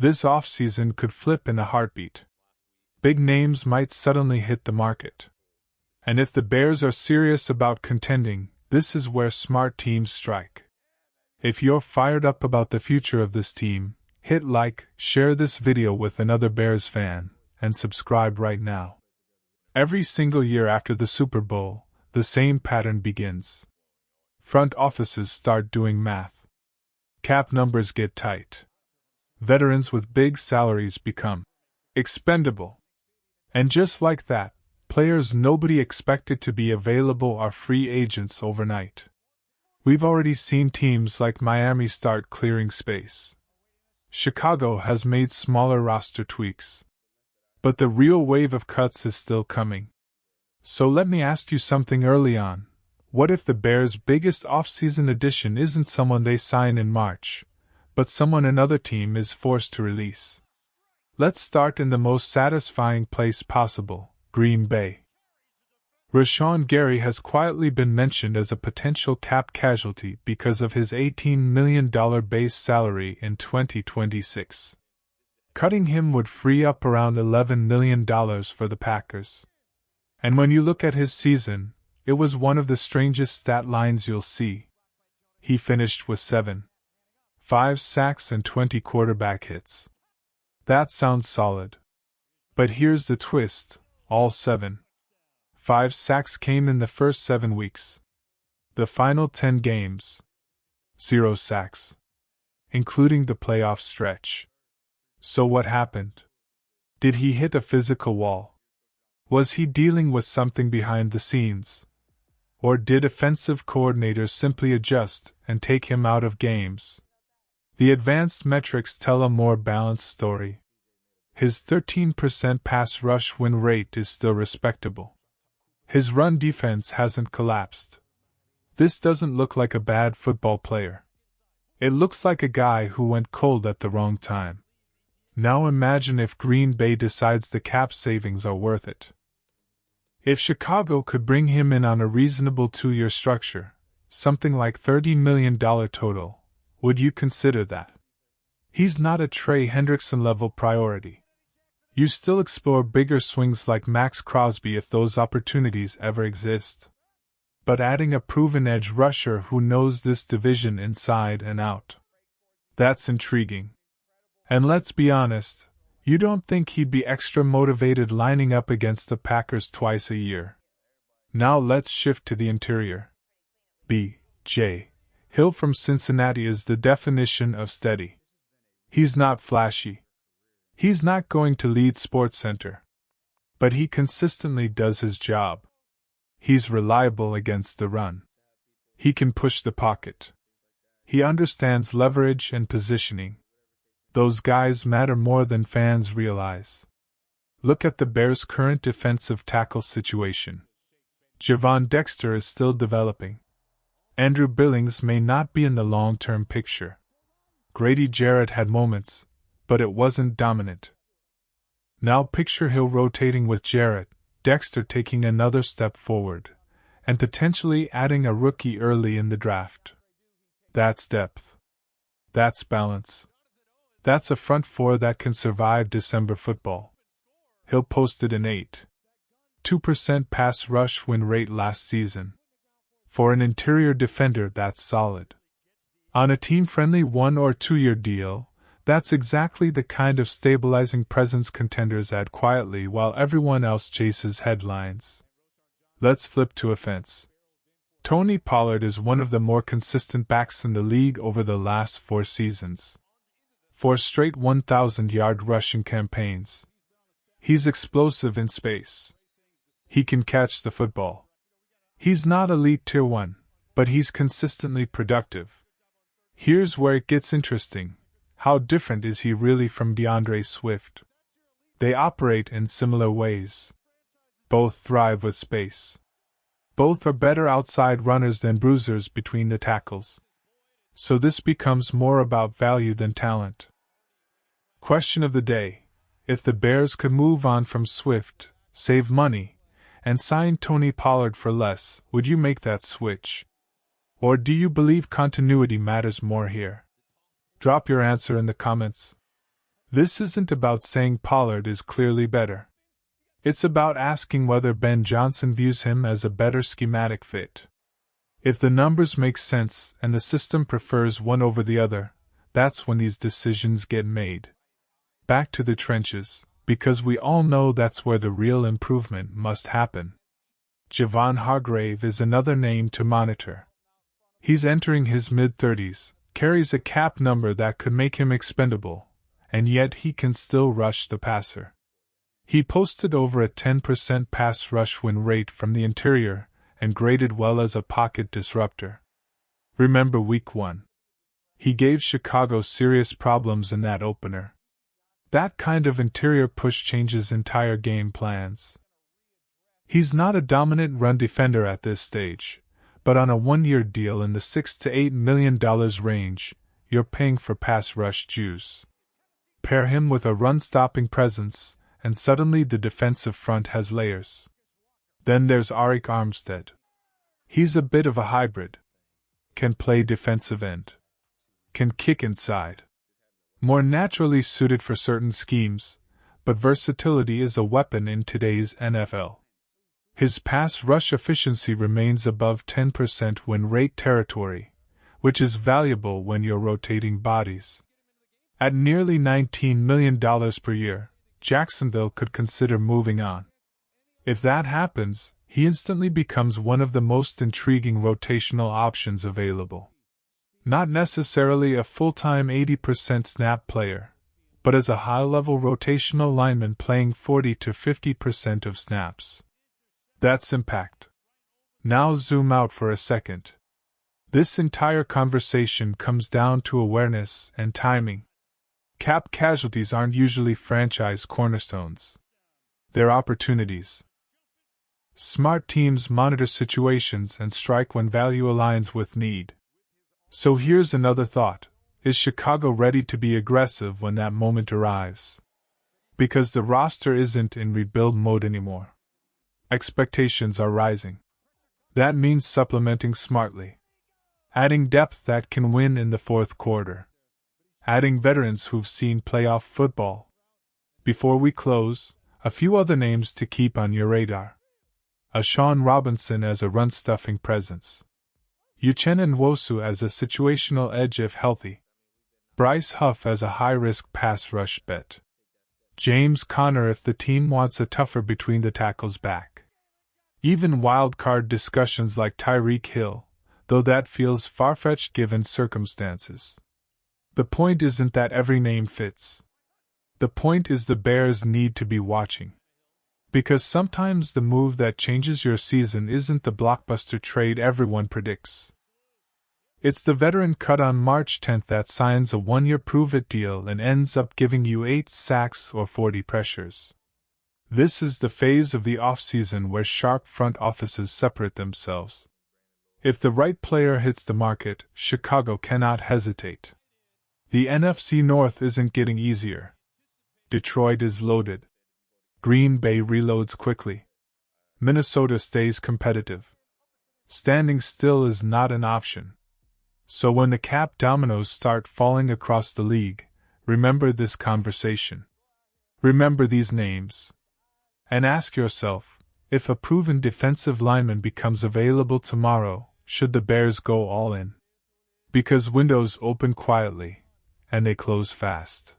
This offseason could flip in a heartbeat. Big names might suddenly hit the market. And if the Bears are serious about contending, this is where smart teams strike. If you're fired up about the future of this team, hit like, share this video with another Bears fan, and subscribe right now. Every single year after the Super Bowl, the same pattern begins. Front offices start doing math. Cap numbers get tight. Veterans with big salaries become expendable. And just like that, players nobody expected to be available are free agents overnight. We've already seen teams like Miami start clearing space. Chicago has made smaller roster tweaks. But the real wave of cuts is still coming. So let me ask you something early on. What if the Bears' biggest offseason addition isn't someone they sign in March, but someone another team is forced to release? Let's start in the most satisfying place possible, Green Bay. Rashan Gary has quietly been mentioned as a potential cap casualty because of his $18 million base salary in 2026. Cutting him would free up around $11 million for the Packers. And when you look at his season, it was one of the strangest stat lines you'll see. He finished with 5 sacks and 20 quarterback hits. That sounds solid. But here's the twist, all 5 sacks came in the first 7 weeks. The final 10 games, 0 sacks. Including the playoff stretch. So what happened? Did he hit a physical wall? Was he dealing with something behind the scenes? Or did offensive coordinators simply adjust and take him out of games? The advanced metrics tell a more balanced story. His 13% pass rush win rate is still respectable. His run defense hasn't collapsed. This doesn't look like a bad football player. It looks like a guy who went cold at the wrong time. Now imagine if Green Bay decides the cap savings are worth it. If Chicago could bring him in on a reasonable 2-year structure, something like $30 million total, would you consider that? He's not a Trey Hendrickson level priority. You still explore bigger swings like Max Crosby if those opportunities ever exist. But adding a proven edge rusher who knows this division inside and out. That's intriguing. And let's be honest, you don't think he'd be extra motivated lining up against the Packers twice a year. Now let's shift to the interior. B.J. Hill from Cincinnati is the definition of steady. He's not flashy. He's not going to lead SportsCenter. But he consistently does his job. He's reliable against the run. He can push the pocket. He understands leverage and positioning. Those guys matter more than fans realize. Look at the Bears' current defensive tackle situation. Javon Dexter is still developing. Andrew Billings may not be in the long-term picture. Grady Jarrett had moments, but it wasn't dominant. Now picture Hill rotating with Jarrett, Dexter taking another step forward, and potentially adding a rookie early in the draft. That's depth. That's balance. That's a front four that can survive December football. Hill posted an 8.2% pass rush win rate last season. For an interior defender, that's solid. On a team-friendly 1 or 2 year deal, that's exactly the kind of stabilizing presence contenders add quietly while everyone else chases headlines. Let's flip to offense. Tony Pollard is one of the more consistent backs in the league over the last 4 seasons. 4 straight 1,000-yard rushing campaigns. He's explosive in space. He can catch the football. He's not elite tier 1, but he's consistently productive. Here's where it gets interesting. How different is he really from DeAndre Swift? They operate in similar ways. Both thrive with space. Both are better outside runners than bruisers between the tackles. So this becomes more about value than talent. Question of the day: if the Bears could move on from Swift, save money, and sign Tony Pollard for less, would you make that switch? Or do you believe continuity matters more here? Drop your answer in the comments. This isn't about saying Pollard is clearly better. It's about asking whether Ben Johnson views him as a better schematic fit. If the numbers make sense and the system prefers one over the other, that's when these decisions get made. Back to the trenches, because we all know that's where the real improvement must happen. Javon Hargrave is another name to monitor. He's entering his mid-30s, carries a cap number that could make him expendable, and yet he can still rush the passer. He posted over a 10% pass rush win rate from the interior and graded well as a pocket disruptor. Remember Week 1. He gave Chicago serious problems in that opener. That kind of interior push changes entire game plans. He's not a dominant run defender at this stage, but on a one-year deal in the $6 to $8 million range, you're paying for pass rush juice. Pair him with a run-stopping presence, and suddenly the defensive front has layers. Then there's Arik Armstead. He's a bit of a hybrid. Can play defensive end. Can kick inside. More naturally suited for certain schemes, but versatility is a weapon in today's NFL. His pass rush efficiency remains above 10% win rate territory, which is valuable when you're rotating bodies. At nearly $19 million per year, Jacksonville could consider moving on. If that happens, he instantly becomes one of the most intriguing rotational options available. Not necessarily a full-time 80% snap player, but as a high-level rotational lineman playing 40 to 50% of snaps. That's impact. Now zoom out for a second. This entire conversation comes down to awareness and timing. Cap casualties aren't usually franchise cornerstones. They're opportunities. Smart teams monitor situations and strike when value aligns with need. So here's another thought. Is Chicago ready to be aggressive when that moment arrives? Because the roster isn't in rebuild mode anymore. Expectations are rising. That means supplementing smartly. Adding depth that can win in the fourth quarter. Adding veterans who've seen playoff football. Before we close, a few other names to keep on your radar. Sean Robinson as a run-stuffing presence. Uchenna Nwosu as a situational edge if healthy. Bryce Huff as a high-risk pass rush bet. James Conner if the team wants a tougher between the tackles back. Even wild-card discussions like Tyreek Hill, though that feels far-fetched given circumstances. The point isn't that every name fits. The point is the Bears need to be watching. Because sometimes the move that changes your season isn't the blockbuster trade everyone predicts. It's the veteran cut on March 10th that signs a one-year prove-it deal and ends up giving you 8 sacks or 40 pressures. This is the phase of the offseason where sharp front offices separate themselves. If the right player hits the market, Chicago cannot hesitate. The NFC North isn't getting easier. Detroit is loaded. Green Bay reloads quickly. Minnesota stays competitive. Standing still is not an option. So when the cap dominoes start falling across the league, remember this conversation. Remember these names. And ask yourself, if a proven defensive lineman becomes available tomorrow, should the Bears go all in? Because windows open quietly, and they close fast.